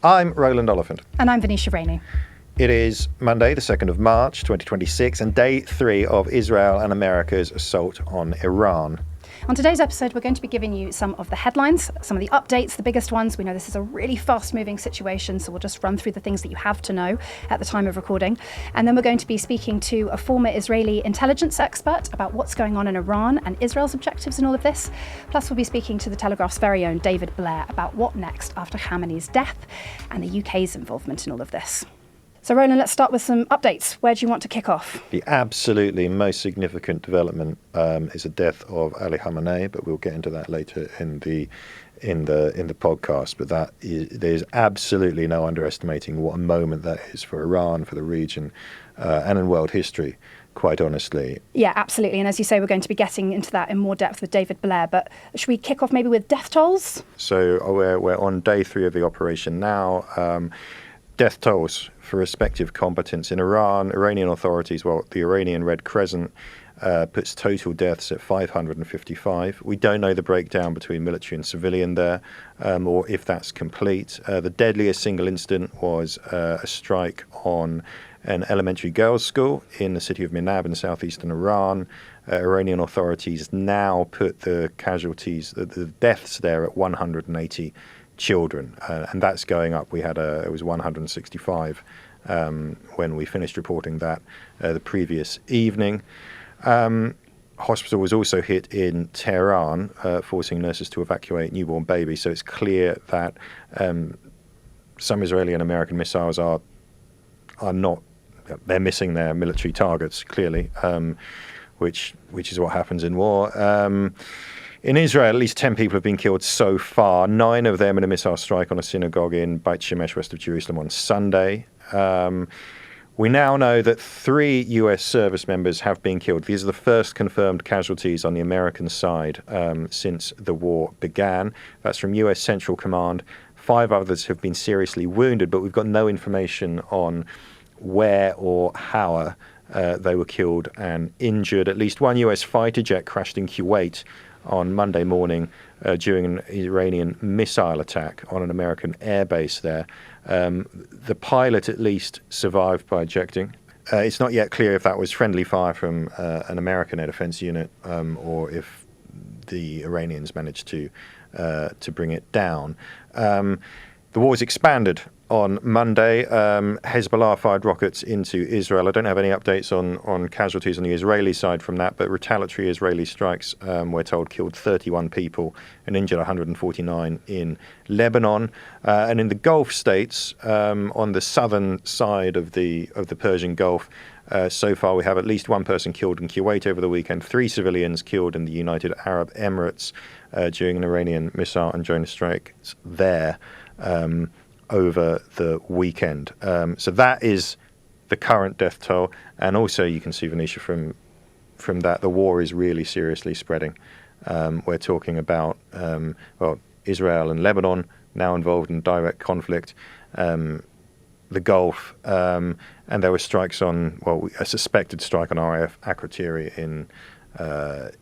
I'm Roland Oliphant. And I'm Venetia and It is Monday, the 2nd of March, 2026, and day 3 of Israel and America's assault on Iran. On today's episode, we're going to be giving you some of the headlines, some of the updates, the biggest ones. We know this is a really fast-moving situation, so we'll just run through the things that you have to know at the time of recording. And then we're going to be speaking to a former Israeli intelligence expert about what's going on in Iran and Israel's objectives in all of this. Plus, we'll be speaking to the Telegraph's very own David Blair about what next after Khamenei's death and the UK's involvement in all of this. So, Roland, let's start with some updates. Where do you want to kick off? The absolutely most significant development is the death of Ali Khamenei, but we'll get into that later in the podcast. But there's absolutely no underestimating what a moment that is for Iran, for the region, and in world history, quite honestly. Yeah, absolutely. And as you say, we're going to be getting into that in more depth with David Blair. But should we kick off maybe with death tolls? So we're on day 3 of the operation now. Death tolls for respective combatants in Iran. Iranian authorities, the Iranian Red Crescent puts total deaths at 555. We don't know the breakdown between military and civilian there, or if that's complete. The deadliest single incident was a strike on an elementary girls' school in the city of Minab in southeastern Iran. Iranian authorities now put the casualties, the deaths there at 180 children, and that's going up. It was 165 when we finished reporting that the previous evening. Hospital was also hit in Tehran, forcing nurses to evacuate newborn babies. So it's clear that some Israeli and American missiles are not. They're missing their military targets clearly, which is what happens in war. In Israel, at least 10 people have been killed so far, 9 of them in a missile strike on a synagogue in Beit Shemesh, west of Jerusalem, on Sunday. We now know that 3 U.S. service members have been killed. These are the first confirmed casualties on the American side since the war began. That's from U.S. Central Command. 5 others have been seriously wounded, but we've got no information on where or how they were killed and injured. At least 1 U.S. fighter jet crashed in Kuwait on Monday morning during an Iranian missile attack on an American airbase there. The pilot at least survived by ejecting. It's not yet clear if that was friendly fire from an American air defense unit or if the Iranians managed to bring it down. The war's expanded on Monday. Hezbollah fired rockets into Israel. I don't have any updates on casualties on the Israeli side from that, but retaliatory Israeli strikes, we're told, killed 31 people and injured 149 in Lebanon. And in the Gulf states, on the southern side of the Persian Gulf, so far we have at least 1 person killed in Kuwait over the weekend, 3 civilians killed in the United Arab Emirates during an Iranian missile and drone strikes there over the weekend. So that is the current death toll. And also you can see, Venetia, from that, the war is really seriously spreading. We're talking about, Israel and Lebanon now involved in direct conflict, the Gulf, and there were strikes on, a suspected strike on RAF Akrotiri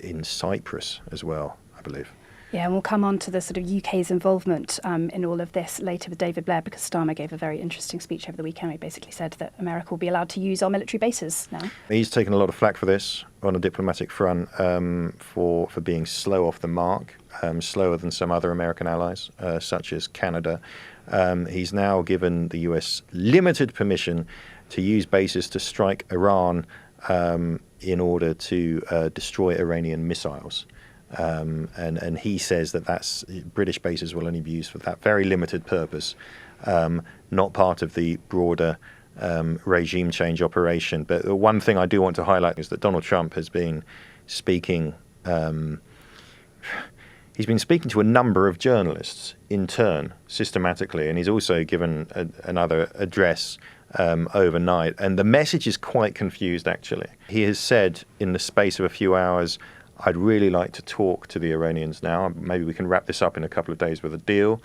in Cyprus as well, I believe. Yeah, and we'll come on to the sort of UK's involvement in all of this later with David Blair, because Starmer gave a very interesting speech over the weekend. He basically said that America will be allowed to use our military bases now. He's taken a lot of flack for this on a diplomatic front, for being slow off the mark, slower than some other American allies, such as Canada. He's now given the US limited permission to use bases to strike Iran in order to destroy Iranian missiles. And he says that's British bases will only be used for that very limited purpose, not part of the broader regime change operation. But the one thing I do want to highlight is that Donald Trump has been speaking. He's been speaking to a number of journalists in turn, systematically, and he's also given another address overnight. And the message is quite confused, actually. He has said in the space of a few hours, I'd really like to talk to the Iranians now. Maybe we can wrap this up in a couple of days with a deal.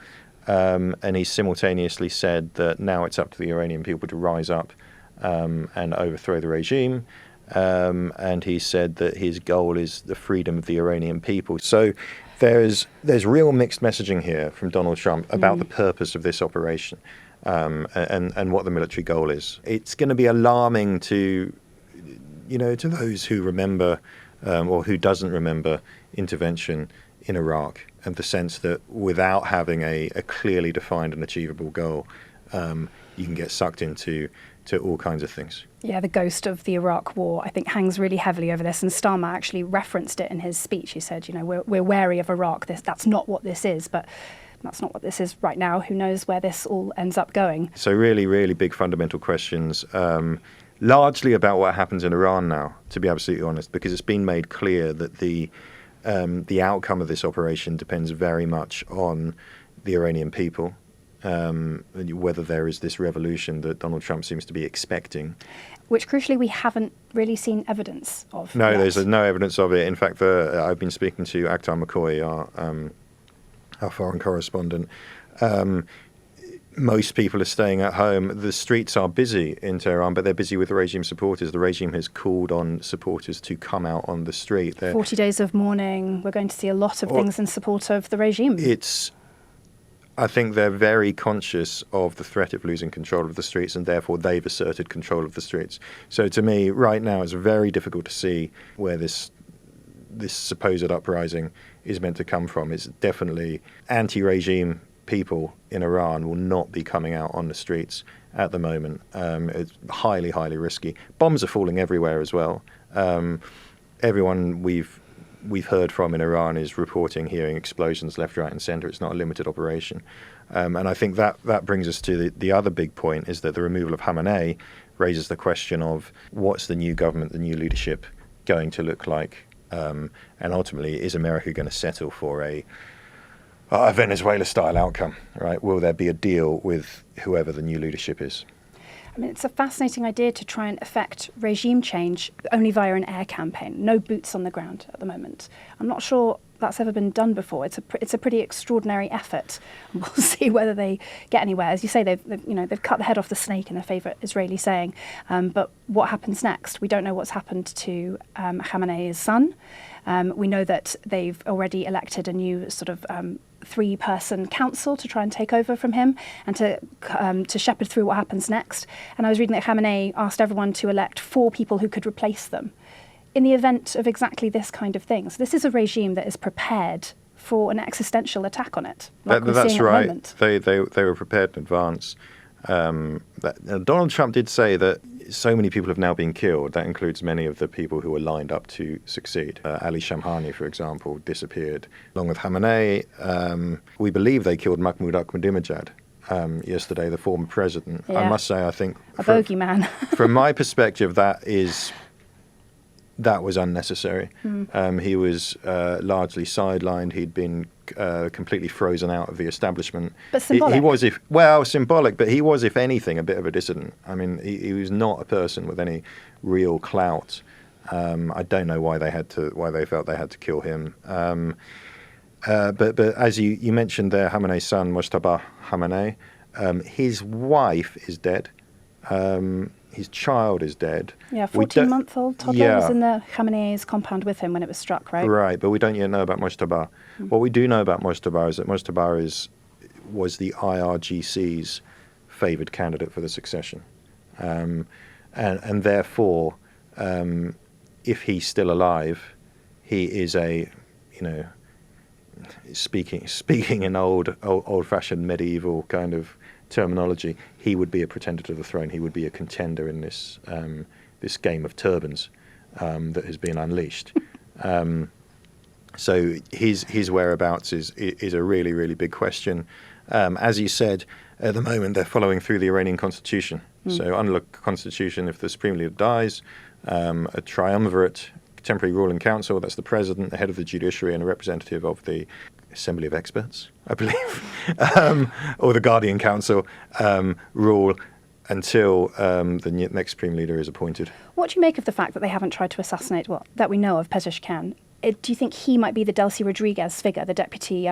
And he simultaneously said that now it's up to the Iranian people to rise up and overthrow the regime. And he said that his goal is the freedom of the Iranian people. So there's real mixed messaging here from Donald Trump about the purpose of this operation and what the military goal is. It's going to be alarming to those who remember or who doesn't remember intervention in Iraq, and the sense that without having a clearly defined and achievable goal, you can get sucked into all kinds of things. Yeah, the ghost of the Iraq War, I think, hangs really heavily over this. And Starmer actually referenced it in his speech. He said, we're wary of Iraq. That's not what this is, but that's not what this is right now. Who knows where this all ends up going? So really, really big fundamental questions, largely about what happens in Iran now, to be absolutely honest, because it's been made clear that the outcome of this operation depends very much on the Iranian people. Whether there is this revolution that Donald Trump seems to be expecting. Which, crucially, we haven't really seen evidence of. No, there's no evidence of it. In fact, I've been speaking to Akhtar McCoy, our foreign correspondent. Most people are staying at home. The streets are busy in Tehran, but they're busy with regime supporters. The regime has called on supporters to come out on the street. 40 days of mourning. We're going to see a lot of things in support of the regime. I think they're very conscious of the threat of losing control of the streets, and therefore they've asserted control of the streets. So to me, right now, it's very difficult to see where this supposed uprising is meant to come from. It's definitely anti-regime people in Iran will not be coming out on the streets at the moment. It's highly, highly risky. Bombs are falling everywhere as well. Everyone we've heard from in Iran is reporting hearing explosions left, right and centre. It's not a limited operation. And I think that brings us to the other big point, is that the removal of Khamenei raises the question of what's the new government, the new leadership going to look like? And ultimately, is America going to settle for a Venezuela-style outcome, right? Will there be a deal with whoever the new leadership is? I mean, it's a fascinating idea to try and effect regime change only via an air campaign. No boots on the ground at the moment. I'm not sure that's ever been done before. It's a pretty extraordinary effort. We'll see whether they get anywhere. As you say, they've cut the head off the snake, in a favourite Israeli saying. But what happens next? We don't know what's happened to Khamenei's son. We know that they've already elected a new sort of 3-person council to try and take over from him and to shepherd through what happens next. And I was reading that Khamenei asked everyone to elect 4 people who could replace them in the event of exactly this kind of thing. So this is a regime that is prepared for an existential attack on it. That's right. They were prepared in advance. Donald Trump did say that so many people have now been killed. That includes many of the people who were lined up to succeed. Ali Khamenei, for example, disappeared. Along with Khamenei, we believe they killed Mahmoud Ahmadinejad yesterday, the former president. Yeah. I must say, I think... A bogeyman. From my perspective, that was unnecessary. He was largely sidelined. He'd been completely frozen out of the establishment. But symbolic. He was, symbolic, but he was, if anything, a bit of a dissident. I mean, he was not a person with any real clout. I don't know why they felt they had to kill him. But as you mentioned there, Khamenei's son, Mojtaba Khamenei, his wife is dead. His child is dead. Yeah, 14-month-old toddler was in the Khamenei's compound with him when it was struck, right? Right, but we don't yet know about Mojtaba. What we do know about Mojtaba is that Mojtaba was the IRGC's favoured candidate for the succession. And therefore, if he's still alive, he is speaking in old-fashioned medieval kind of terminology, he would be a pretender to the throne. He would be a contender in this game of turbans that has been unleashed. So his whereabouts is a really, really big question. As you said, at the moment they're following through the Iranian constitution. So under the constitution, if the supreme leader dies, a triumvirate temporary ruling council, that's the president, the head of the judiciary, and a representative of the Assembly of Experts, I believe, or the Guardian Council, rule until the next Supreme Leader is appointed. What do you make of the fact that they haven't tried to assassinate, that we know of, Pezeshkian? Do you think he might be the Delcy Rodriguez figure, the deputy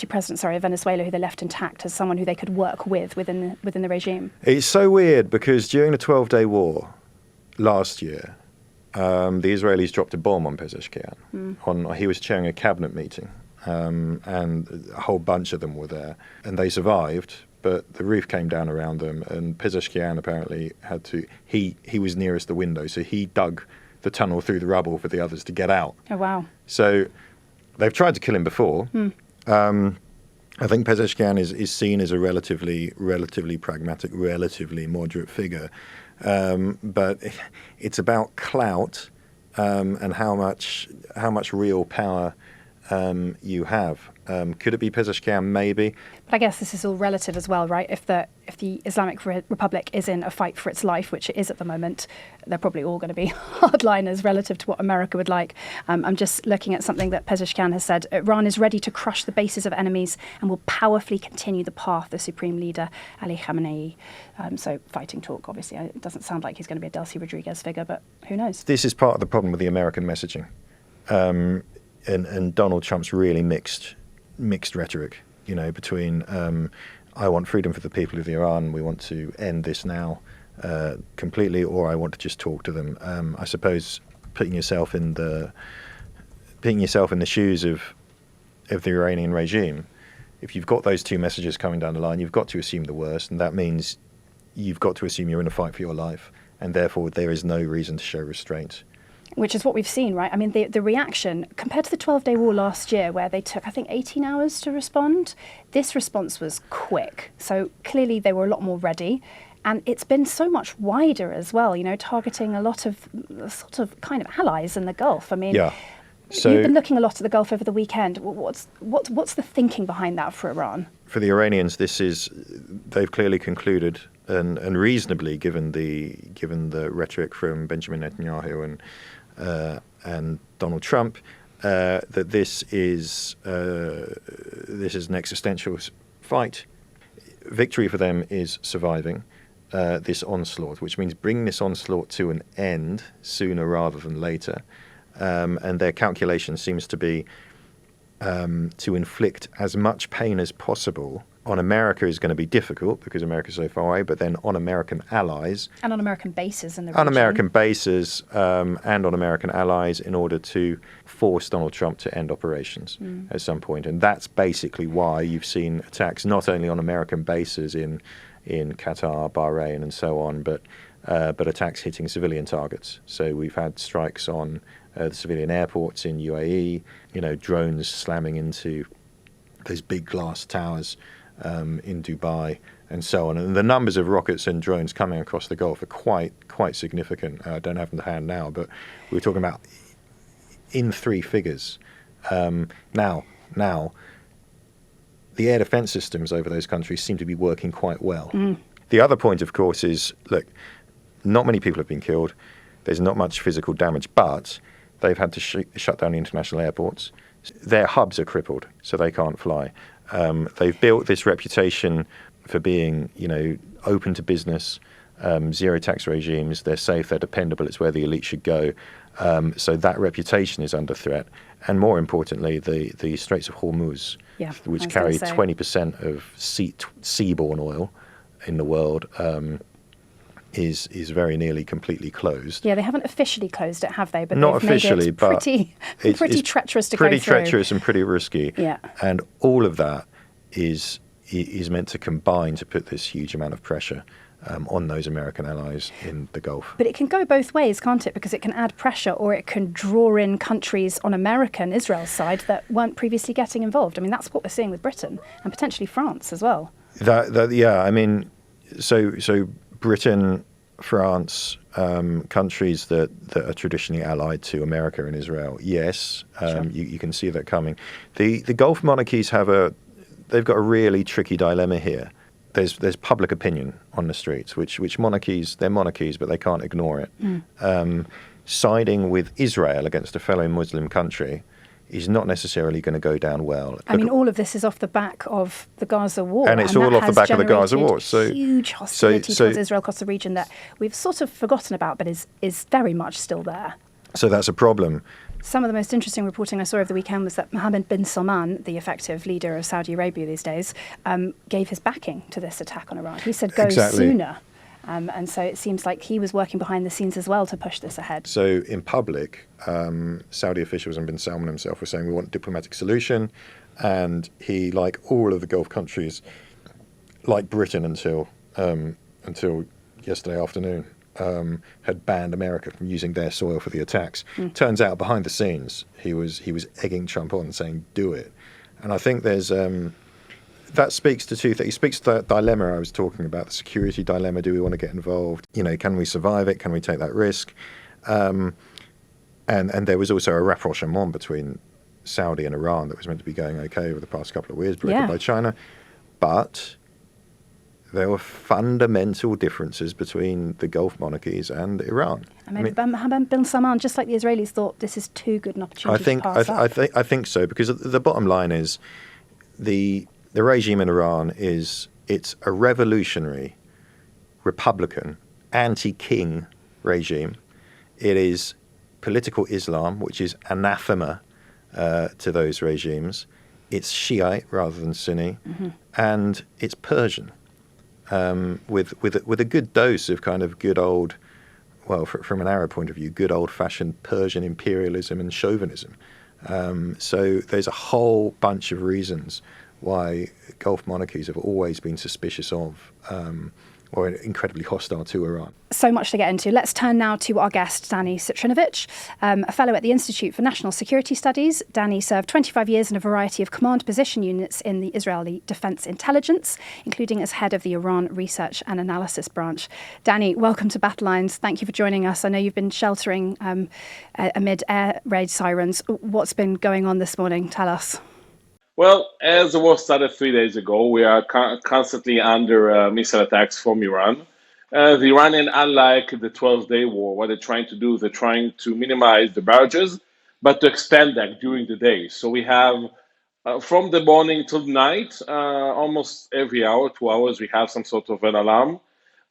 president of Venezuela, who they left intact as someone who they could work with within the regime? It's so weird because during the 12-day war last year, the Israelis dropped a bomb on Pezeshkian. He was chairing a cabinet meeting, and a whole bunch of them were there, and they survived. But the roof came down around them, and Pezeshkian apparently had to. He was nearest the window, so he dug the tunnel through the rubble for the others to get out. Oh wow! So they've tried to kill him before. I think Pezeshkian is seen as a relatively pragmatic, relatively moderate figure, but it's about clout and how much real power you have. Could it be Pezeshkian? Maybe. But I guess this is all relative as well, right? If the Islamic Republic is in a fight for its life, which it is at the moment, they're probably all going to be hardliners relative to what America would like. I'm just looking at something that Pezeshkian has said. Iran is ready to crush the bases of enemies and will powerfully continue the path of the supreme leader, Ali Khamenei. So fighting talk, obviously. It doesn't sound like he's going to be a Delcy Rodriguez figure, but who knows? This is part of the problem with the American messaging. And Donald Trump's really mixed rhetoric, between I want freedom for the people of Iran, we want to end this now completely, or I want to just talk to them. I suppose putting yourself in the shoes of the Iranian regime, if you've got those two messages coming down the line, you've got to assume the worst, and that means you've got to assume you're in a fight for your life, and therefore there is no reason to show restraint. Which is what we've seen, right? I mean, the reaction, compared to the 12-day war last year, where they took, I think, 18 hours to respond, this response was quick. So clearly they were a lot more ready. And it's been so much wider as well, targeting a lot of sort of kind of allies in the Gulf. I mean, so you've been looking a lot at the Gulf over the weekend. What's the thinking behind that for Iran? For the Iranians, they've clearly concluded, and reasonably, given the rhetoric from Benjamin Netanyahu and Donald Trump, that this is an existential fight. Victory for them is surviving this onslaught, which means bringing this onslaught to an end sooner rather than later. And their calculation seems to be to inflict as much pain as possible on America is going to be difficult because America's so far away, but then on American allies. And on American bases in the region. On American bases and on American allies in order to force Donald Trump to end operations at some point. And that's basically why you've seen attacks not only on American bases in Qatar, Bahrain and so on, but attacks hitting civilian targets. So we've had strikes on the civilian airports in UAE, drones slamming into those big glass towers in Dubai and so on. And the numbers of rockets and drones coming across the Gulf are quite significant. I don't have them to hand now, but we're talking about in three figures. Now, the air defense systems over those countries seem to be working quite well. The other point, of course, is, look, not many people have been killed. There's not much physical damage, but they've had to shut down the international airports. Their hubs are crippled, so they can't fly. They've built this reputation for being, open to business, zero tax regimes. They're safe, they're dependable. It's where the elite should go. So that reputation is under threat. And more importantly, the Straits of Hormuz, which carry 20% of seaborne oil in the world, is very nearly completely closed. Yeah, they haven't officially closed it, have they? But not officially, but pretty treacherous to go through. Pretty treacherous and pretty risky. Yeah. And all of that is meant to combine to put this huge amount of pressure on those American allies in the Gulf. But it can go both ways, can't it? Because it can add pressure, or it can draw in countries on America and Israel's side that weren't previously getting involved. I mean, that's what we're seeing with Britain and potentially France as well. So Britain, France, countries that are traditionally allied to America and Israel, yes, sure. You can see that coming. The Gulf monarchies they've got a really tricky dilemma here. There's public opinion on the streets, which monarchies, they're monarchies, but they can't ignore it. Siding with Israel against a fellow Muslim country is not necessarily going to go down well. I mean, all of this is off the back of the Gaza war. And it's all off the back of the Gaza war. So huge hostility towards Israel across the region that we've sort of forgotten about, but is very much still there. So that's a problem. Some of the most interesting reporting I saw over the weekend was that Mohammed bin Salman, the effective leader of Saudi Arabia these days, gave his backing to this attack on Iran. He said, go sooner. And so it seems like he was working behind the scenes as well to push this ahead. So in public, Saudi officials and bin Salman himself were saying we want a diplomatic solution. And he, like all of the Gulf countries, like Britain until yesterday afternoon, had banned America from using their soil for the attacks. Turns out behind the scenes, he was egging Trump on, saying, do it. And I think there's... that speaks to two things. He speaks to that dilemma I was talking about, the security dilemma. Do we want to get involved? Can we survive it? Can we take that risk? And there was also a rapprochement between Saudi and Iran that was meant to be going okay over the past couple of years, brokered by China. But there were fundamental differences between the Gulf monarchies and Iran. I mean, bin Salman, just like the Israelis, thought this is too good an opportunity to pass up. I think so, because the bottom line is the regime in Iran it's a revolutionary, Republican, anti-king regime. It is political Islam, which is anathema to those regimes. It's Shiite rather than Sunni, and it's Persian, with a good dose of kind of good old, well, from an Arab point of view, good old-fashioned Persian imperialism and chauvinism. So there's a whole bunch of reasons why Gulf monarchies have always been suspicious of or incredibly hostile to Iran. So much to get into. Let's turn now to our guest, Danny Citrinowicz, a fellow at the Institute for National Security Studies. Danny served 25 years in a variety of command position units in the Israeli Defense Intelligence, including as head of the Iran Research and Analysis Branch. Danny, welcome to Battle Lines. Thank you for joining us. I know you've been sheltering amid air raid sirens. What's been going on this morning? Tell us. Well, as the war started 3 days ago, we are constantly under missile attacks from Iran. The Iranian, unlike the 12-day war, what they're trying to do, they're trying to minimize the barrages, but to expand that during the day. So we have, from the morning till night, almost every hour, 2 hours, we have some sort of an alarm.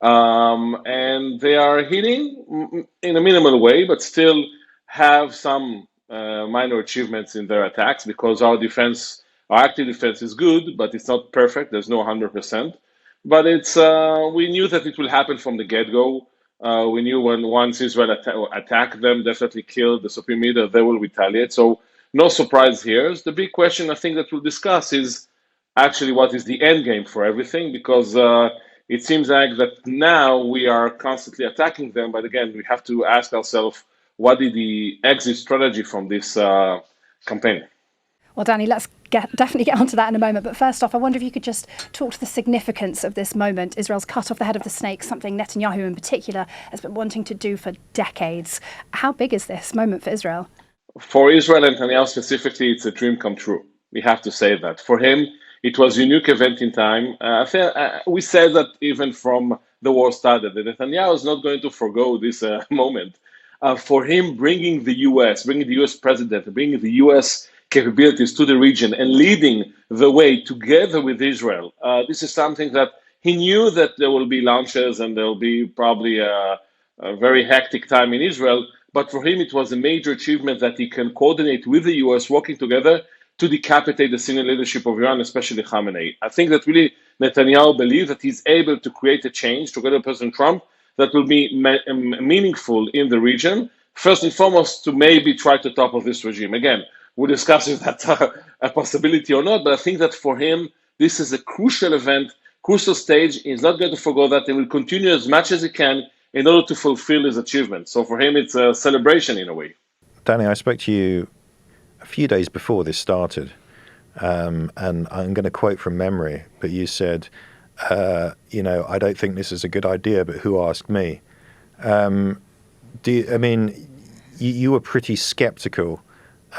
And they are hitting in a minimal way, but still have some minor achievements in their attacks, because our active defense is good, but it's not perfect. There's no 100%. But it's we knew that it will happen from the get-go. We knew once Israel attacked them, definitely killed the supreme leader, they will retaliate. So no surprise here. The big question I think that we'll discuss is actually what is the end game for everything, because it seems like that now we are constantly attacking them. But again, we have to ask ourselves, what is the exit strategy from this campaign? Well, Danny, let's definitely get onto that in a moment. But first off, I wonder if you could just talk to the significance of this moment. Israel's cut off the head of the snake, something Netanyahu in particular has been wanting to do for decades. How big is this moment for Israel? For Israel and Netanyahu specifically, it's a dream come true. We have to say that. For him, it was a unique event in time. We said that even from the war started, that Netanyahu is not going to forgo this moment. For him, bringing the U.S. president, bringing the U.S. capabilities to the region and leading the way together with Israel. This is something that he knew that there will be launches and there will be probably a very hectic time in Israel. But for him, it was a major achievement that he can coordinate with the US, working together to decapitate the senior leadership of Iran, especially Khamenei. I think that really Netanyahu believes that he's able to create a change together with President Trump that will be meaningful in the region. First and foremost, to maybe try to topple this regime. Again, we'll discuss if that's a possibility or not, but I think that for him, this is a crucial event, crucial stage. He's not going to forgo that. He will continue as much as he can in order to fulfill his achievement. So for him, it's a celebration in a way. Danny, I spoke to you a few days before this started, and I'm going to quote from memory, but you said, I don't think this is a good idea, but who asked me? You were pretty skeptical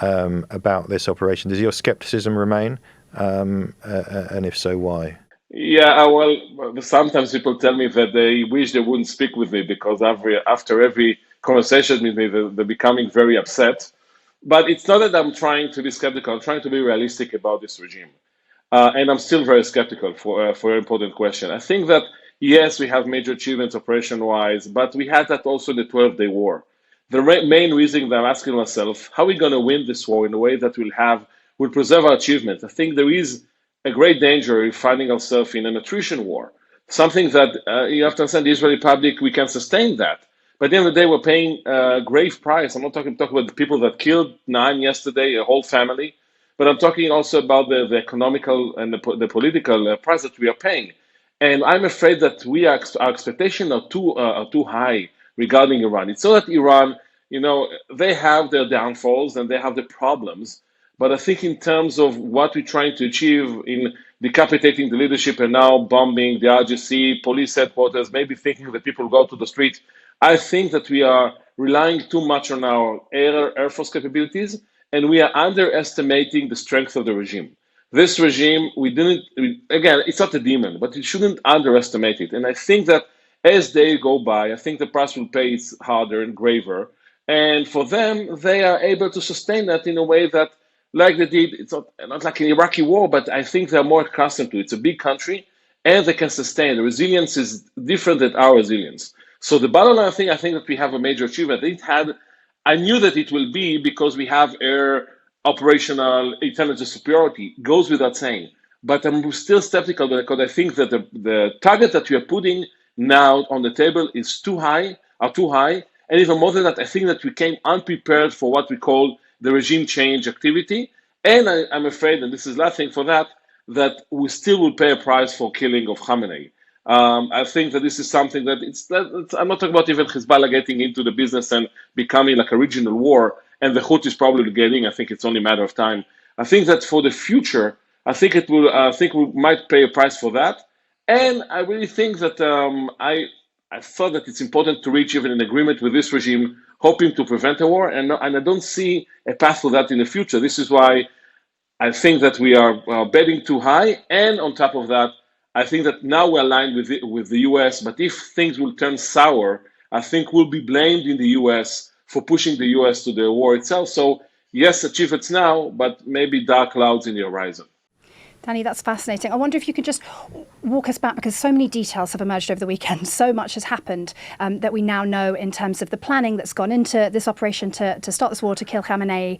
about this operation. Does your skepticism remain? And if so, why? Yeah, well, sometimes people tell me that they wish they wouldn't speak with me, because after every conversation with me, they're becoming very upset. But it's not that I'm trying to be skeptical. I'm trying to be realistic about this regime. And I'm still very skeptical for an important question. I think that, yes, we have major achievements operation-wise, but we had that also in the 12-day war. The main reason that I'm asking myself, how are we going to win this war in a way that will preserve our achievements? I think there is a great danger in finding ourselves in an attrition war. something that you have to understand. The Israeli public, we can sustain that. But at the end of the day, we're paying a grave price. I'm not talking about the people that killed 9 yesterday, a whole family, but I'm talking also about the economical and the political price that we are paying. And I'm afraid that our expectations are too high regarding Iran. It's so that Iran, they have their downfalls and they have the problems. But I think in terms of what we're trying to achieve in decapitating the leadership and now bombing the RGC, police headquarters, maybe thinking that people go to the streets, I think that we are relying too much on our Air Force capabilities, and we are underestimating the strength of the regime. This regime, again, it's not a demon, but we shouldn't underestimate it. And I think that as they go by, I think the price will pay is harder and graver. And for them, they are able to sustain that in a way that, like they did, it's not like an Iraqi war, but I think they're more accustomed to it. It's a big country, and they can sustain. The resilience is different than our resilience. So the bottom line thing, I think that we have a major achievement. I knew that it will be because we have air operational intelligence superiority, goes without saying. But I'm still skeptical because I think that the target that we are putting now on the table is too high. And even more than that, I think that we came unprepared for what we call the regime change activity. And I'm afraid, and this is last thing for that we still will pay a price for killing of Khamenei. I think that this is something that I'm not talking about even Hezbollah getting into the business and becoming like a regional war, and the Houthis probably getting. I think it's only a matter of time. I think that for the future, I think we might pay a price for that, and I really think that I thought that it's important to reach even an agreement with this regime, hoping to prevent a war, and I don't see a path for that in the future. This is why I think that we are betting too high, and on top of that, I think that now we're aligned with the US, but if things will turn sour, I think we'll be blamed in the US for pushing the US to the war itself. So yes, achievements now, but maybe dark clouds in the horizon. Danny, that's fascinating. I wonder if you could just walk us back, because so many details have emerged over the weekend. So much has happened that we now know in terms of the planning that's gone into this operation to start this war, to kill Khamenei.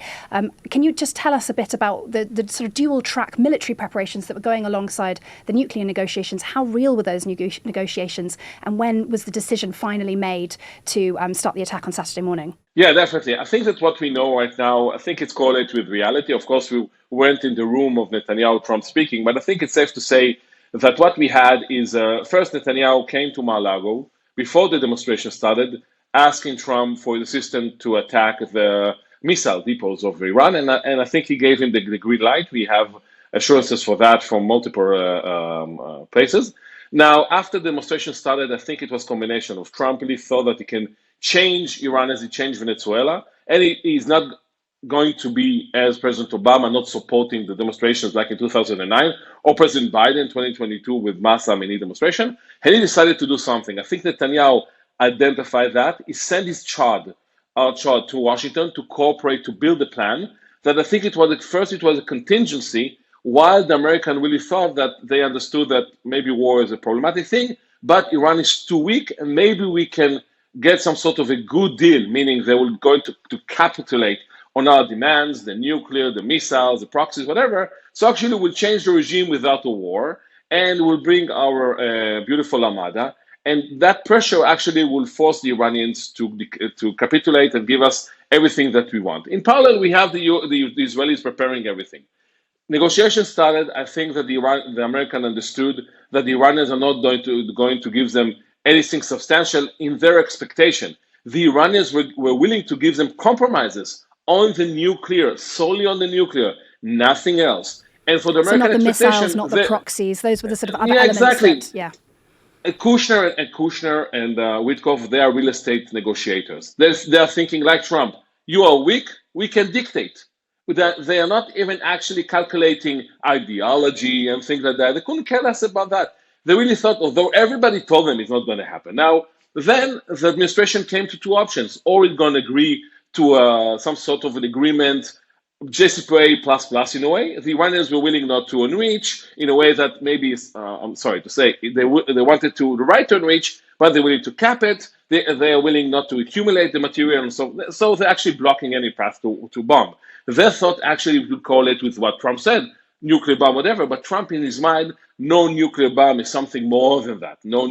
Can you just tell us a bit about the sort of dual-track military preparations that were going alongside the nuclear negotiations? How real were those negotiations? And when was the decision finally made to start the attack on Saturday morning? Yeah, definitely. I think that what we know right now, I think it's correlated with reality. Of course, we weren't in the room of Netanyahu, Trump speaking, but I think it's safe to say that what we had is first Netanyahu came to Mar-a-Lago before the demonstration started, asking Trump for the assistance to attack the missile depots of Iran, and I think he gave him the green light. We have assurances for that from multiple places. Now, after the demonstration started, I think it was a combination of Trump really thought that he can change Iran as he changed Venezuela, and he's not going to be, as President Obama, not supporting the demonstrations like in 2009, or President Biden in 2022 with mass Khamenei demonstration, and he decided to do something. I think Netanyahu identified that. He sent his charge to Washington to cooperate, to build a plan that I think at first it was a contingency, while the Americans really thought that they understood that maybe war is a problematic thing, but Iran is too weak, and maybe we can get some sort of a good deal, meaning they will going to capitulate on our demands, the nuclear, the missiles, the proxies, whatever. So actually we'll change the regime without a war, and we'll bring our beautiful Armada. And that pressure actually will force the Iranians to capitulate and give us everything that we want. In parallel, we have the Israelis preparing everything. Negotiations started. I think that the Americans understood that the Iranians are not going to give them anything substantial in their expectation. The Iranians were willing to give them compromises on the nuclear, solely on the nuclear, nothing else. And for the American expectation, so not the missiles, not the proxies. Those were the sort of other elements. Exactly. Kushner and Witkoff, they are real estate negotiators. They are thinking like Trump. You are weak, we can dictate. They are not even actually calculating ideology and things like that. They couldn't care less about that. They really thought, although everybody told them it's not going to happen. Now, then the administration came to two options. Or it's going to agree to some sort of an agreement, JCPOA++ in a way. The Iranians were willing not to enrich in a way that maybe, I'm sorry to say, they wanted to the right to enrich, but they're willing to cap it. They are willing not to accumulate the material. And so they're actually blocking any path to bomb. Their thought actually would correlate with what Trump said. nuclear bomb, whatever. But Trump, in his mind, no nuclear bomb is something more than that. No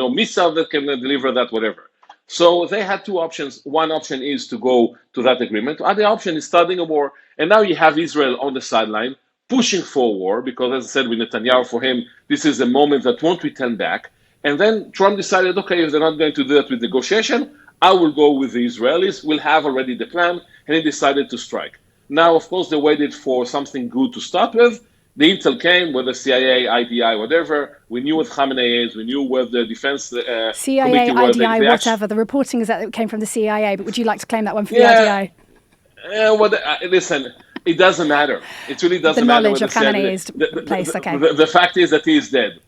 missile that can deliver that, whatever. So they had two options. One option is to go to that agreement. The other option is starting a war. And now you have Israel on the sideline pushing for war because, as I said, with Netanyahu, for him, this is a moment that won't return back. And then Trump decided, okay, if they're not going to do that with negotiation, I will go with the Israelis. We'll have already the plan. And he decided to strike. Now, of course, they waited for something good to start with. The intel came with the CIA, IDI, whatever. We knew what Khamenei is. We knew where the defense CIA, committee was. IDI, whatever. The reporting is that it came from the CIA, but would you like to claim that one for the IDI? Listen, it doesn't matter. It really doesn't matter. The knowledge of Khamenei's place, okay. The fact is that he is dead.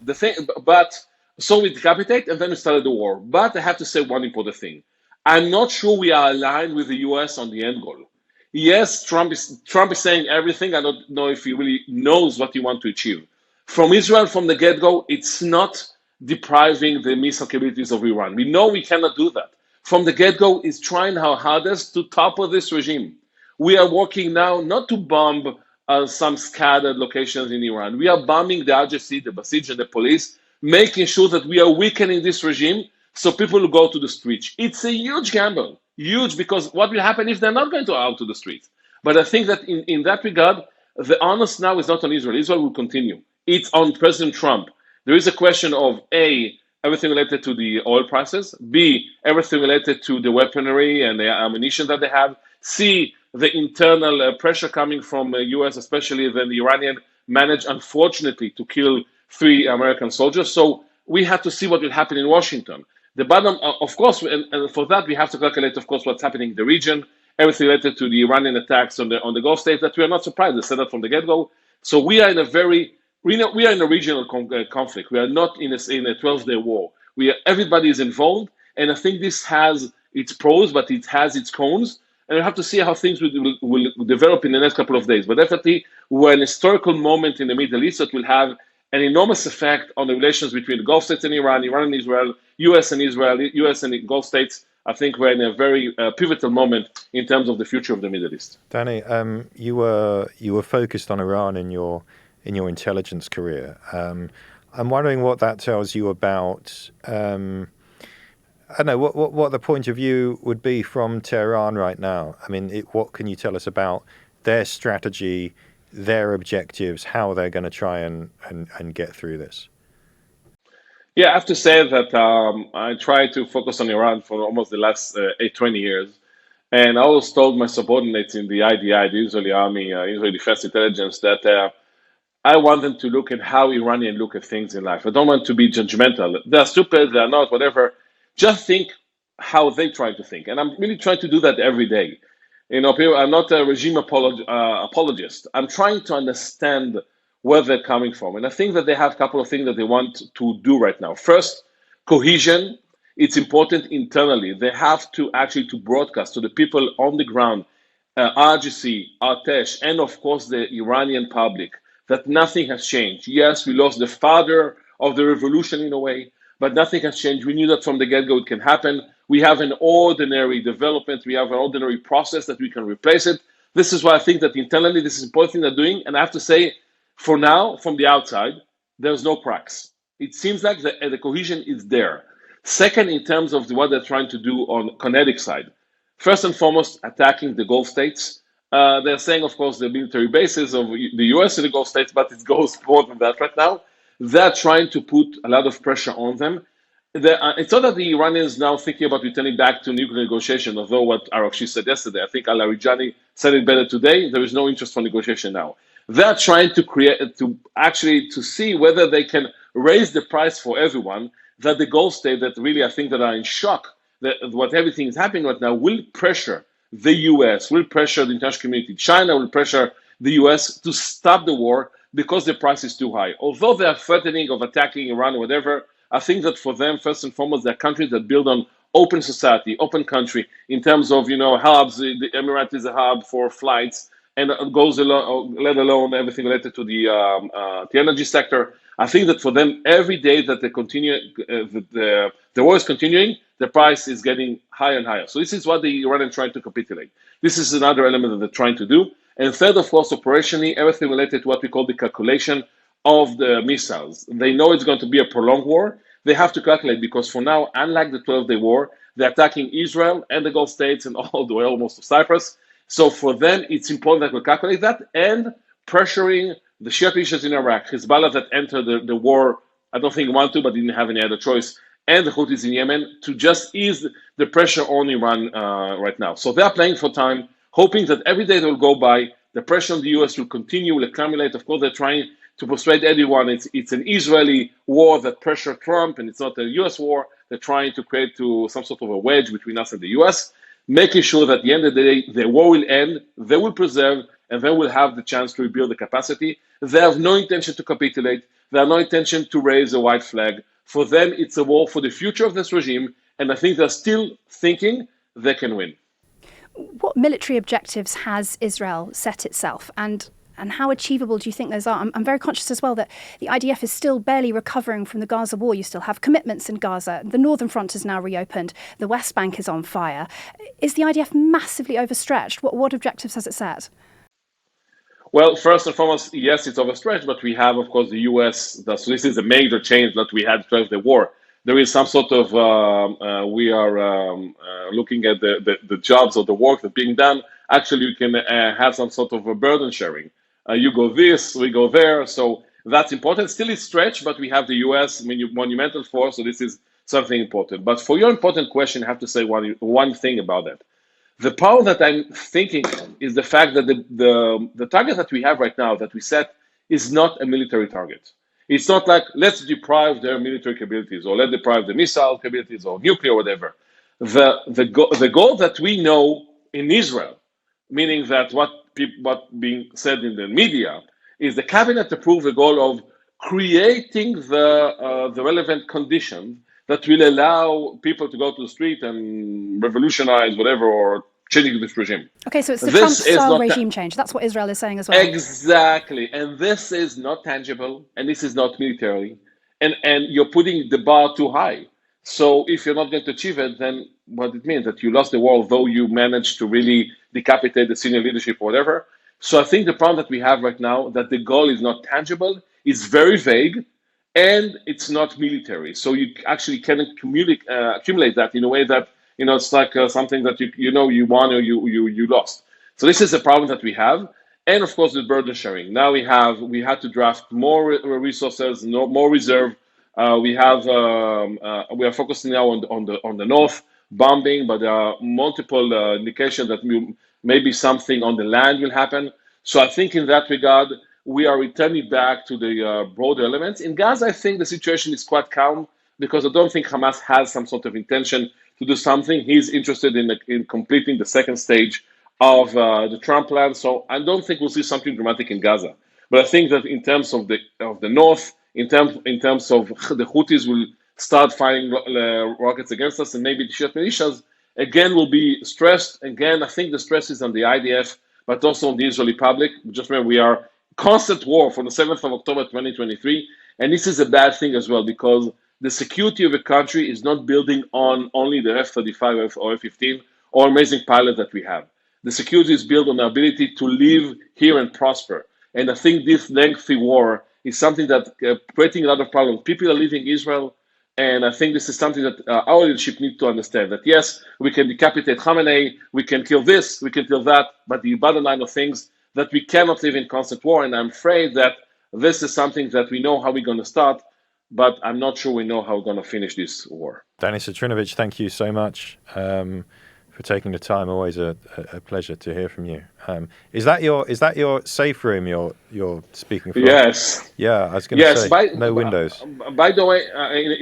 So we decapitate, and then we started the war. But I have to say one important thing. I'm not sure we are aligned with the US on the end goal. Yes, Trump is saying everything. I don't know if he really knows what he wants to achieve. From Israel, from the get-go, it's not depriving the missile capabilities of Iran. We know we cannot do that. From the get-go, it's trying our hardest to topple this regime. We are working now not to bomb some scattered locations in Iran. We are bombing the RGC, the Basij, and the police, making sure that we are weakening this regime so people will go to the streets. It's a huge gamble. Huge, because what will happen if they're not going to out to the streets? But I think that in that regard, the onus now is not on Israel. Israel will continue. It's on President Trump. There is a question of A, everything related to the oil prices, B, everything related to the weaponry and the ammunition that they have, C, the internal pressure coming from the US, especially when the Iranian managed, unfortunately, to kill 3 American soldiers. So we have to see what will happen in Washington. The bottom, of course, and for that we have to calculate, of course, what's happening in the region, everything related to the Iranian attacks on the Gulf states. That we are not surprised. They said that from the get-go. So we are in a regional conflict. We are not in a 12-day war. Everybody is involved, and I think this has its pros, but it has its cons, and we have to see how things will develop in the next couple of days. But definitely, we're in a historical moment in the Middle East that will have an enormous effect on the relations between the Gulf states and Iran, Iran and Israel, US and Israel, US and the Gulf states. I think we're in a very pivotal moment in terms of the future of the Middle East. Danny, you were focused on Iran in your intelligence career. I'm wondering what that tells you about. I don't know what the point of view would be from Tehran right now. I mean, what can you tell us about their strategy, their objectives, how they're going to try and get through this? Yeah, I have to say that I tried to focus on Iran for almost the last 20 years. And I always told my subordinates in the IDI, the Israeli Army, Israeli Defense Intelligence, that I want them to look at how Iranians look at things in life. I don't want to be judgmental. They're stupid, they're not, whatever. Just think how they try to think. And I'm really trying to do that every day. You know, I'm not a regime apologist. I'm trying to understand where they're coming from. And I think that they have a couple of things that they want to do right now. First, cohesion. It's important internally. They have to actually to broadcast to the people on the ground, RGC, Artesh, and of course the Iranian public, that nothing has changed. Yes, we lost the father of the revolution in a way, but nothing has changed. We knew that from the get-go it can happen. We have an ordinary development. We have an ordinary process that we can replace it. This is why I think that internally this is an important thing they're doing. And I have to say, for now, from the outside, there's no cracks. It seems like the cohesion is there. Second, in terms of what they're trying to do on kinetic side, first and foremost, attacking the Gulf states. They're saying, of course, the military bases of the US in the Gulf states, but it goes more than that right now. They're trying to put a lot of pressure on them. It's not that the Iranians now thinking about returning back to nuclear negotiation, although what Arakshi said yesterday, I think Al-Arijani said it better today, there is no interest for negotiation now. They're trying to see whether they can raise the price for everyone, that the Gulf state that really I think that are in shock, that what everything is happening right now will pressure the US, will pressure the international community. China will pressure the US to stop the war because the price is too high. Although they are threatening of attacking Iran or whatever, I think that for them, first and foremost, they're countries that build on open society, open country, in terms of, hubs. The Emirate is a hub for flights, and it goes along, let alone everything related to the energy sector. I think that for them, every day that they continue, the war is continuing, the price is getting higher and higher. So this is what the Iranians trying to capitulate. This is another element that they're trying to do. And third, of course, operationally, everything related to what we call the calculation of the missiles. They know it's going to be a prolonged war. They have to calculate because for now, unlike the 12-day war, they're attacking Israel and the Gulf states and all the way almost to Cyprus. So for them, it's important that we calculate that and pressuring the Shia militias in Iraq, Hezbollah that entered the war, I don't think wanted to, but didn't have any other choice, and the Houthis in Yemen to just ease the pressure on Iran right now. So they are playing for time, hoping that every day that will go by, the pressure on the US will continue, will accumulate. Of course, they're trying to persuade everyone it's an Israeli war that pressure Trump and it's not a US war. They're trying to create some sort of a wedge between us and the US, making sure that at the end of the day, the war will end, they will preserve, and they will have the chance to rebuild the capacity. They have no intention to capitulate. They have no intention to raise a white flag. For them, it's a war for the future of this regime, and I think they're still thinking they can win. What military objectives has Israel set itself, and how achievable do you think those are? I'm very conscious as well that the IDF is still barely recovering from the Gaza war. You still have commitments in Gaza. The Northern Front is now reopened. The West Bank is on fire. Is the IDF massively overstretched? What objectives has it set? Well, first and foremost, yes, it's overstretched, but we have, of course, the US. So this is a major change that we had throughout the war. There is some sort of, we are looking at the jobs or the work that's being done. Actually, you can have some sort of a burden sharing. You go this, we go there. So that's important. Still, it's stretched, but we have the US monumental force. So this is something important. But for your important question, I have to say one thing about that. The power that I'm thinking is the fact that the target that we have right now, that we set, is not a military target. It's not like, let's deprive their military capabilities, or let's deprive the missile capabilities, or nuclear, or whatever. The goal that we know in Israel, meaning that what being said in the media, is the cabinet approved the goal of creating the relevant conditions that will allow people to go to the street and revolutionize whatever, or changing this regime. Okay, so it's the Trump-style regime change. That's what Israel is saying as well. Exactly. And this is not tangible, and this is not military. And you're putting the bar too high. So if you're not going to achieve it, then what it means that you lost the war, though you managed to really decapitate the senior leadership or whatever. So I think the problem that we have right now, that the goal is not tangible, is very vague, and it's not military. So you actually cannot accumulate that in a way that, it's like something that you won or you lost. So this is a problem that we have. And of course, the burden sharing. Now we had to draft more resources, more reserve. We are focusing now on the north bombing, but there are multiple indications that maybe something on the land will happen. So I think in that regard, we are returning back to the broader elements. In Gaza, I think the situation is quite calm because I don't think Hamas has some sort of intention to do something. He's interested in completing the second stage of the Trump plan. So I don't think we'll see something dramatic in Gaza. But I think that in terms of the north, in terms of the Houthis will start firing rockets against us, and maybe the Shia militias again will be stressed. Again, I think the stress is on the IDF, but also on the Israeli public. Just remember, we are constant war from the 7th of October 2023, and this is a bad thing as well because the security of a country is not building on only the F-35 or F-15 or amazing pilots that we have. The security is built on the ability to live here and prosper. And I think this lengthy war is something that creating a lot of problems. People are leaving Israel, and I think this is something that our leadership needs to understand, that yes, we can decapitate Khamenei, we can kill this, we can kill that, but the bottom line of things, that we cannot live in constant war. And I'm afraid that this is something that we know how we're going to start, but I'm not sure we know how we're going to finish this war. Danny Citrinowicz, thank you so much for taking the time. Always a pleasure to hear from you. Is that your safe room you're speaking from? Yes. Yeah, I was going to say no windows. By the way,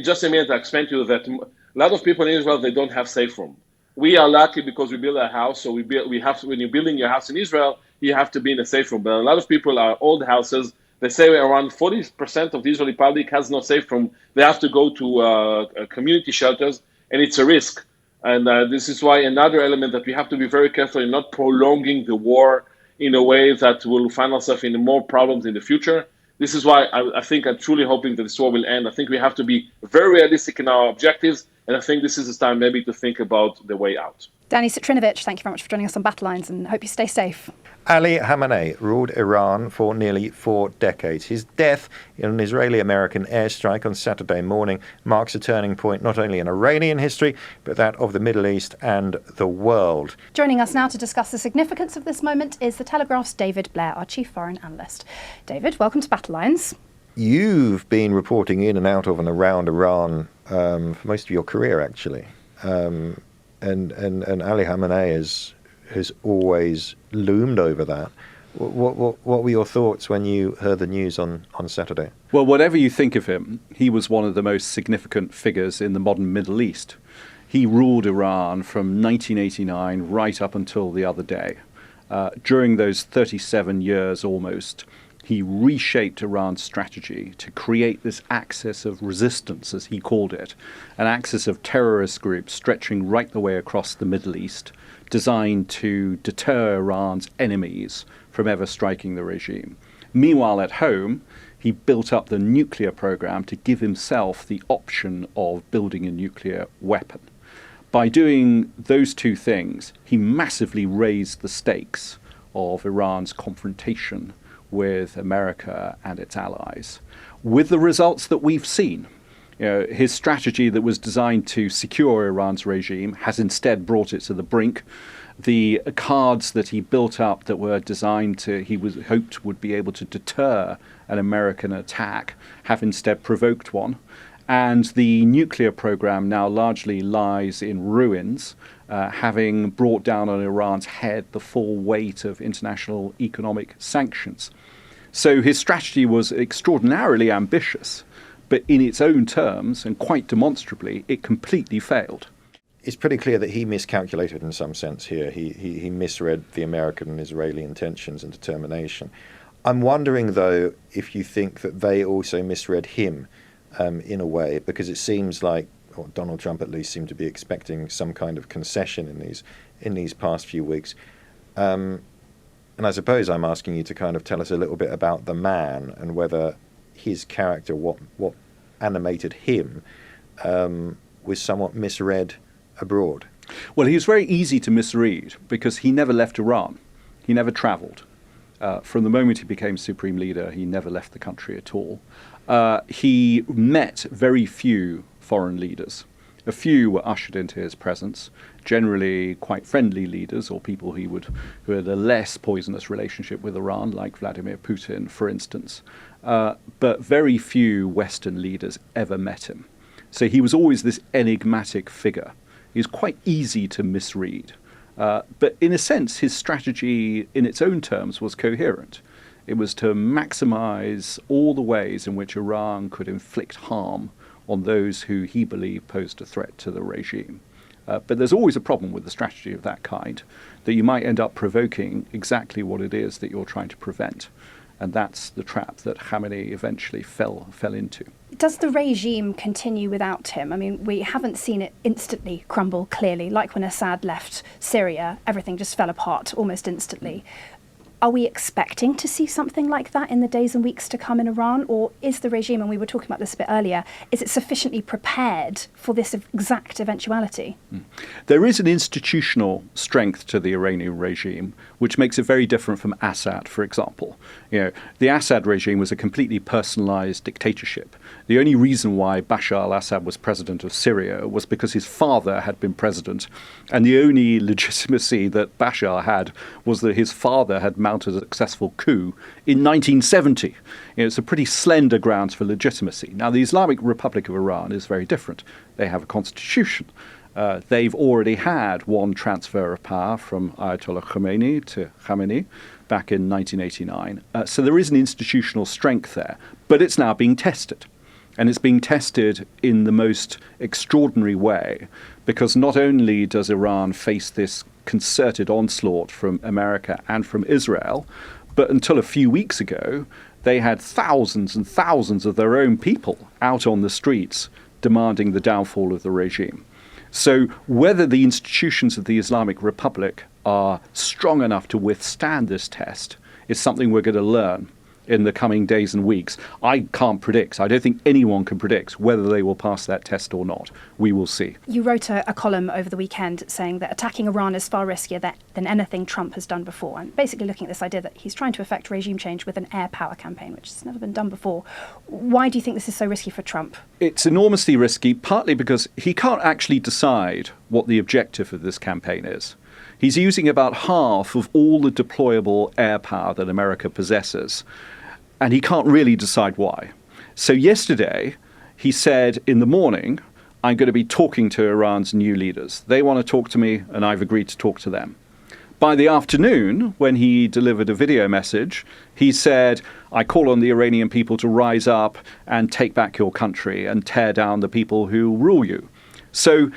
just a minute, I explained to you that a lot of people in Israel, they don't have safe room. We are lucky because we build a house, so we have to, when you're building your house in Israel, you have to be in a safe room. But a lot of people are old houses. They say around 40% of the Israeli public has no safe room. They have to go to community shelters, and it's a risk. And this is why another element that we have to be very careful in not prolonging the war in a way that will find ourselves in more problems in the future. This is why I think I'm truly hoping that this war will end. I think we have to be very realistic in our objectives, and I think this is the time maybe to think about the way out. Danny Citrinowicz, thank you very much for joining us on Battle Lines, and hope you stay safe. Ali Khamenei ruled Iran for nearly 4 decades. His death in an Israeli-American airstrike on Saturday morning marks a turning point not only in Iranian history, but that of the Middle East and the world. Joining us now to discuss the significance of this moment is the Telegraph's David Blair, our chief foreign analyst. David, welcome to Battle Lines. You've been reporting in and out of and around Iran for most of your career, actually. And Ali Khamenei has always loomed over that. What were your thoughts when you heard the news on Saturday? Well, whatever you think of him, he was one of the most significant figures in the modern Middle East. He ruled Iran from 1989 right up until the other day. During those 37 years almost, he reshaped Iran's strategy to create this axis of resistance, as he called it, an axis of terrorist groups stretching right the way across the Middle East, designed to deter Iran's enemies from ever striking the regime. Meanwhile, at home, he built up the nuclear program to give himself the option of building a nuclear weapon. By doing those two things, he massively raised the stakes of Iran's confrontation with America and its allies, with the results that we've seen. His strategy that was designed to secure Iran's regime has instead brought it to the brink. The cards that he built up that were designed to, hoped would be able to deter an American attack, have instead provoked one. And the nuclear program now largely lies in ruins, having brought down on Iran's head the full weight of international economic sanctions. So his strategy was extraordinarily ambitious, but in its own terms, and quite demonstrably, it completely failed. It's pretty clear that he miscalculated in some sense here. He misread the American and Israeli intentions and determination. I'm wondering, though, if you think that they also misread him in a way, because it seems like, or Donald Trump at least seemed to be expecting some kind of concession in these past few weeks. And I suppose I'm asking you to kind of tell us a little bit about the man and whether his character, what animated him, was somewhat misread abroad. Well, he was very easy to misread because he never left Iran. He never travelled. From the moment he became supreme leader, he never left the country at all. He met very few foreign leaders. A few were ushered into his presence, generally quite friendly leaders or people who had a less poisonous relationship with Iran, like Vladimir Putin, for instance. But very few Western leaders ever met him. So he was always this enigmatic figure. He was quite easy to misread. But in a sense, his strategy in its own terms was coherent. It was to maximize all the ways in which Iran could inflict harm on those who he believed posed a threat to the regime. But there's always a problem with a strategy of that kind, that you might end up provoking exactly what it is that you're trying to prevent. And that's the trap that Khamenei eventually fell into. Does the regime continue without him? I mean, we haven't seen it instantly crumble, clearly. Like when Assad left Syria, everything just fell apart almost instantly. Are we expecting to see something like that in the days and weeks to come in Iran? Or is the regime, and we were talking about this a bit earlier, is it sufficiently prepared for this exact eventuality? There is an institutional strength to the Iranian regime, which makes it very different from Assad, for example. The Assad regime was a completely personalized dictatorship. The only reason why Bashar al-Assad was president of Syria was because his father had been president, and the only legitimacy that Bashar had was that his father had mounted a successful coup in 1970. It's a pretty slender grounds for legitimacy. Now, the Islamic Republic of Iran is very different. They have a constitution. They've already had one transfer of power from Ayatollah Khamenei to Khamenei back in 1989. So there is an institutional strength there, but it's now being tested. And it's being tested in the most extraordinary way, because not only does Iran face this concerted onslaught from America and from Israel, but until a few weeks ago, they had thousands and thousands of their own people out on the streets demanding the downfall of the regime. So whether the institutions of the Islamic Republic are strong enough to withstand this test is something we're going to learn in the coming days and weeks. I can't predict. I don't think anyone can predict whether they will pass that test or not. We will see. You wrote a column over the weekend saying that attacking Iran is far riskier than anything Trump has done before, and basically looking at this idea that he's trying to effect regime change with an air power campaign, which has never been done before. Why do you think this is so risky for Trump? It's enormously risky, partly because he can't actually decide what the objective of this campaign is. He's using about half of all the deployable air power that America possesses, and he can't really decide why. So yesterday, he said in the morning, I'm going to be talking to Iran's new leaders. They want to talk to me, and I've agreed to talk to them. By the afternoon, when he delivered a video message, he said, I call on the Iranian people to rise up and take back your country and tear down the people who rule you. So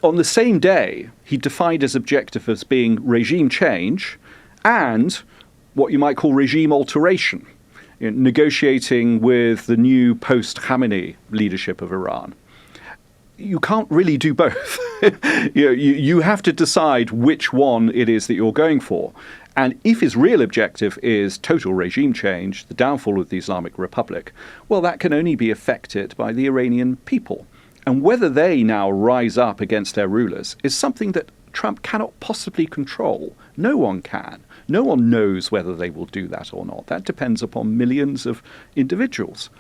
on the same day, he defined his objective as being regime change and what you might call regime alteration, negotiating with the new post-Khamenei leadership of Iran. You can't really do both. You have to decide which one it is that you're going for. And if his real objective is total regime change, the downfall of the Islamic Republic, well, that can only be effected by the Iranian people. And whether they now rise up against their rulers is something that Trump cannot possibly control. No one can. No one knows whether they will do that or not. That depends upon millions of individuals.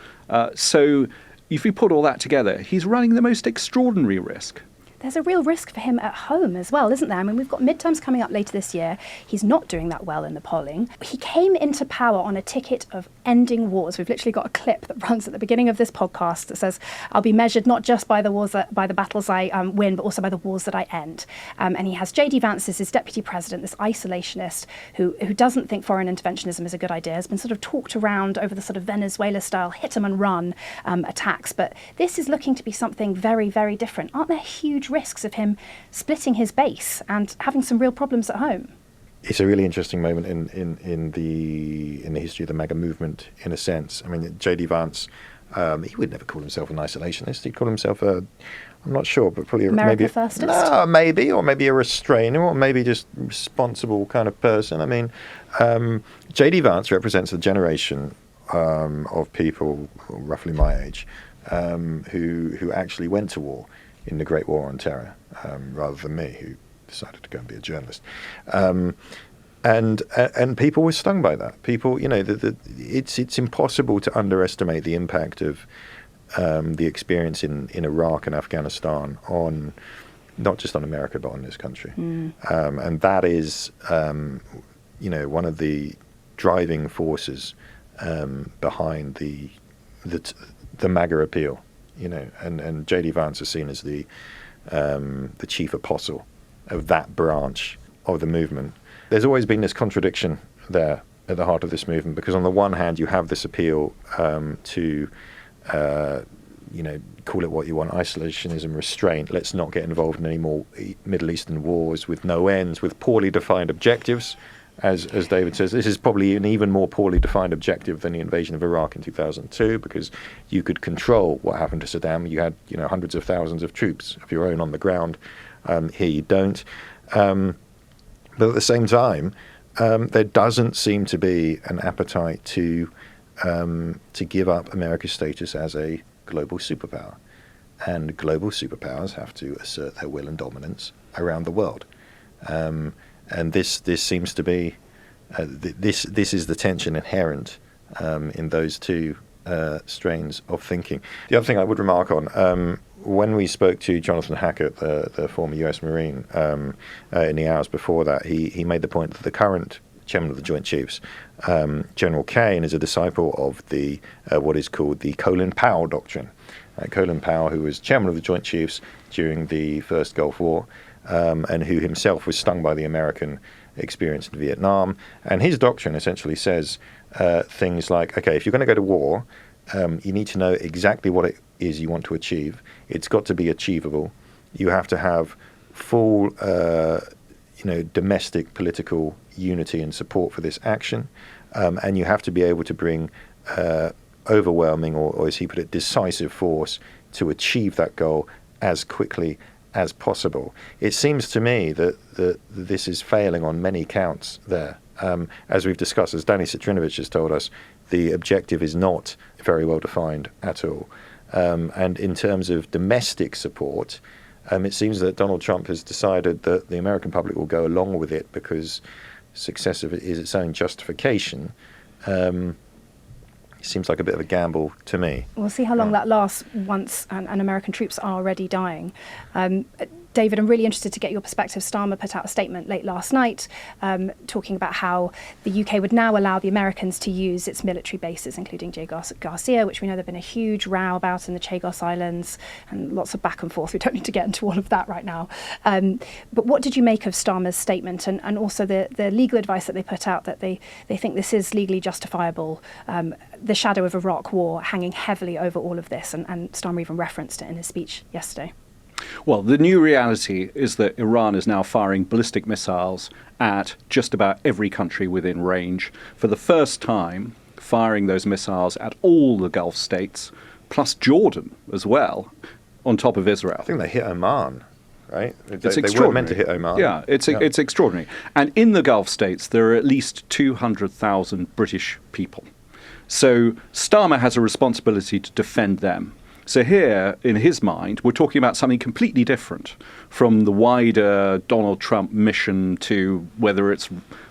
So if you put all that together, he's running the most extraordinary risk. There's a real risk for him at home as well, isn't there? I mean, we've got midterms coming up later this year. He's not doing that well in the polling. He came into power on a ticket of ending wars. We've literally got a clip that runs at the beginning of this podcast that says, I'll be measured not just by by the battles I win, but also by the wars that I end. And he has J.D. Vance as his deputy president, this isolationist who doesn't think foreign interventionism is a good idea, has been sort of talked around over the sort of Venezuela-style hit-em-and-run attacks. But this is looking to be something very, very different. Aren't there huge risks of him splitting his base and having some real problems at home? It's a really interesting moment in the history of the MAGA movement, in a sense. I mean, J.D. Vance, he would never call himself an isolationist. He'd call himself I'm not sure, but probably America maybe firstist? No, maybe a restrainer, or maybe just responsible kind of person. I mean, J.D. Vance represents a generation of people roughly my age who actually went to war in the Great War on Terror, rather than me, who decided to go and be a journalist. And people were stung by that. People, it's impossible to underestimate the impact of the experience in Iraq and Afghanistan on not just on America but on this country. And that is, one of the driving forces behind the MAGA appeal. And J.D. Vance is seen as the chief apostle of that branch of the movement. There's always been this contradiction there at the heart of this movement, because on the one hand you have this appeal to, call it what you want, isolationism, restraint. Let's not get involved in any more Middle Eastern wars with no ends, with poorly defined objectives. As David says, this is probably an even more poorly defined objective than the invasion of Iraq in 2002, because you could control what happened to Saddam. You had, hundreds of thousands of troops of your own on the ground. Here you don't. But at the same time, there doesn't seem to be an appetite to give up America's status as a global superpower. And global superpowers have to assert their will and dominance around the world. And this seems to be this is the tension inherent in those two strains of thinking. The other thing I would remark on, when we spoke to Jonathan Hackett, the former U.S. Marine, in the hours before that, he made the point that the current chairman of the Joint Chiefs, General Kane, is a disciple of the what is called the Colin Powell doctrine. Colin Powell, who was chairman of the Joint Chiefs during the First Gulf War, and who himself was stung by the American experience in Vietnam. And his doctrine essentially says things like, okay, if you're going to go to war, you need to know exactly what it is you want to achieve. It's got to be achievable. You have to have full, domestic political unity and support for this action. And you have to be able to bring overwhelming, or as he put it, decisive force to achieve that goal as quickly as possible. It seems to me that this is failing on many counts there. As we've discussed, as Danny Citrinowicz has told us, the objective is not very well defined at all. And in terms of domestic support, it seems that Donald Trump has decided that the American public will go along with it because success of it is its own justification. Seems like a bit of a gamble to me. We'll see how long that lasts once and American troops are already dying. David, I'm really interested to get your perspective. Starmer put out a statement late last night talking about how the UK would now allow the Americans to use its military bases, including J. Garcia, which we know there's been a huge row about in the Chagos Islands and lots of back and forth. We don't need to get into all of that right now. But what did you make of Starmer's statement and also the legal advice that they put out, that they think this is legally justifiable, the shadow of Iraq war hanging heavily over all of this, and Starmer even referenced it in his speech yesterday? Well, the new reality is that Iran is now firing ballistic missiles at just about every country within range. For the first time, firing those missiles at all the Gulf states, plus Jordan as well, on top of Israel. I think they hit Oman, right? It's they weren't meant to hit Oman. Yeah, it's extraordinary. And in the Gulf states, there are at least 200,000 British people. So Starmer has a responsibility to defend them. So here, in his mind, we're talking about something completely different from the wider Donald Trump mission to whether it's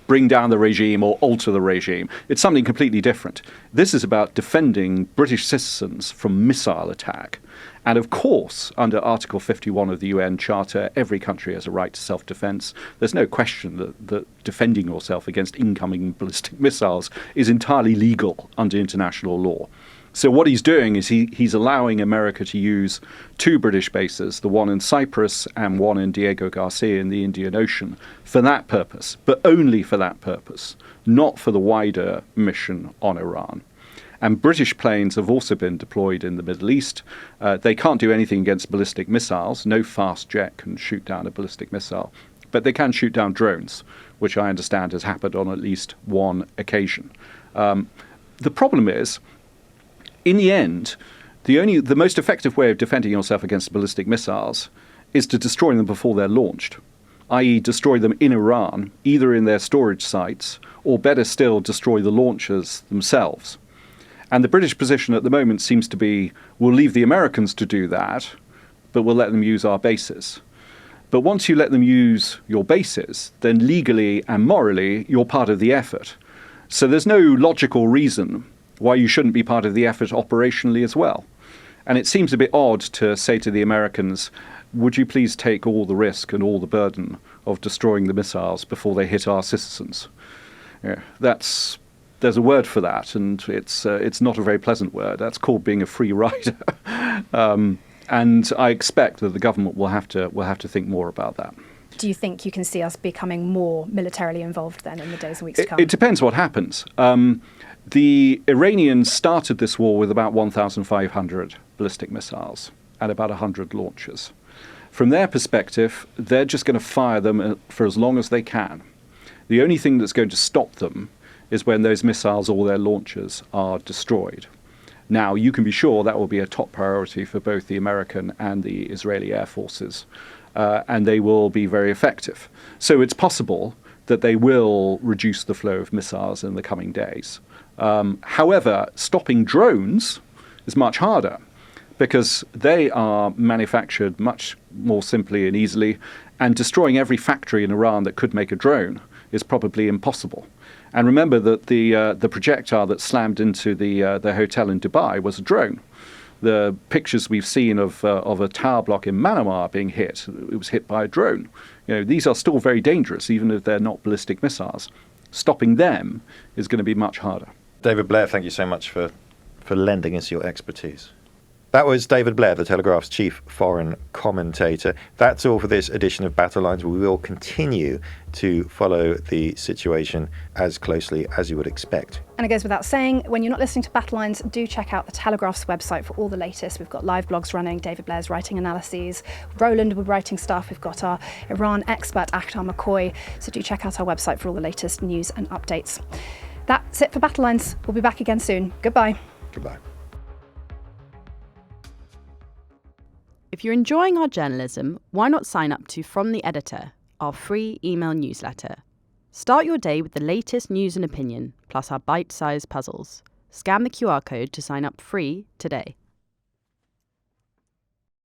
bring down the regime or alter the regime. It's something completely different. This is about defending British citizens from missile attack. And of course, under Article 51 of the UN Charter, every country has a right to self-defense. There's no question that defending yourself against incoming ballistic missiles is entirely legal under international law. So what he's doing is he's allowing America to use two British bases, the one in Cyprus and one in Diego Garcia in the Indian Ocean, for that purpose, but only for that purpose, not for the wider mission on Iran. And British planes have also been deployed in the Middle East. They can't do anything against ballistic missiles. No fast jet can shoot down a ballistic missile. But they can shoot down drones, which I understand has happened on at least one occasion. The problem is, in the end, the most effective way of defending yourself against ballistic missiles is to destroy them before they're launched, i.e. destroy them in Iran, either in their storage sites, or better still, destroy the launchers themselves. And the British position at the moment seems to be, we'll leave the Americans to do that, but we'll let them use our bases. But once you let them use your bases, then legally and morally, you're part of the effort. So there's no logical reason why you shouldn't be part of the effort operationally as well. And it seems a bit odd to say to the Americans, would you please take all the risk and all the burden of destroying the missiles before they hit our citizens? Yeah, there's a word for that, and it's not a very pleasant word. That's called being a free rider. And I expect that the government will have to think more about that. Do you think you can see us becoming more militarily involved then in the days and weeks to come? It depends what happens. The Iranians started this war with about 1,500 ballistic missiles and about 100 launchers. From their perspective, they're just going to fire them for as long as they can. The only thing that's going to stop them is when those missiles or their launchers are destroyed. Now, you can be sure that will be a top priority for both the American and the Israeli air forces, and they will be very effective. So it's possible that they will reduce the flow of missiles in the coming days. However, stopping drones is much harder because they are manufactured much more simply and easily, and destroying every factory in Iran that could make a drone is probably impossible. And remember that the projectile that slammed into the hotel in Dubai was a drone. The pictures we've seen of a tower block in Manama being hit, it was hit by a drone. These are still very dangerous, even if they're not ballistic missiles. Stopping them is going to be much harder. David Blair, thank you so much for lending us your expertise. That was David Blair, the Telegraph's chief foreign commentator. That's all for this edition of Battle Lines. We will continue to follow the situation as closely as you would expect. And it goes without saying, when you're not listening to Battle Lines, do check out the Telegraph's website for all the latest. We've got live blogs running, David Blair's writing analyses, Roland will be writing stuff. We've got our Iran expert, Akhtar McCoy. So do check out our website for all the latest news and updates. That's it for Battle Lines. We'll be back again soon. Goodbye. Goodbye. If you're enjoying our journalism, why not sign up to From the Editor, our free email newsletter? Start your day with the latest news and opinion, plus our bite-sized puzzles. Scan the QR code to sign up free today.